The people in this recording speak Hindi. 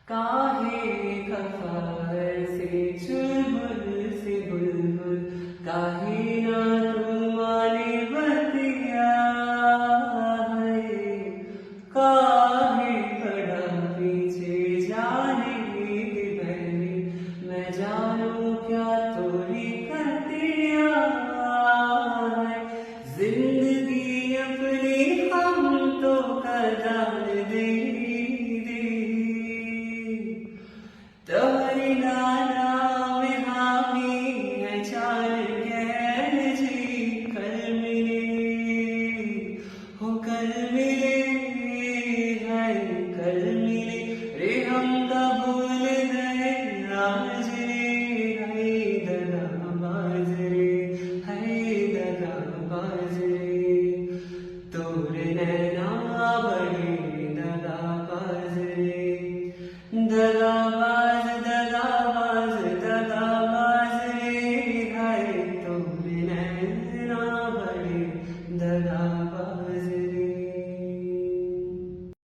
काहे खफा से चुलबुल से बुलबुल, काहे ना तुम माने बतिया है, काहे पड़ा पीछे जाने के पहले, मैं जानू क्या तोरी कतिया है। जिंदगी अपनी हम तो कदाल दे तोरी नाना में हामी है चाल कैल जी, कल मिले हो कल मिले है कल मिले रे, हम का भूल गए राज रे, है दगाबाज रे, है दगाबाज रे, तोरे नैना बड़े दगाबाज रे, दगाबाज दगाबाज दगाबाज रे, हाय तोरे नैना बड़े दगा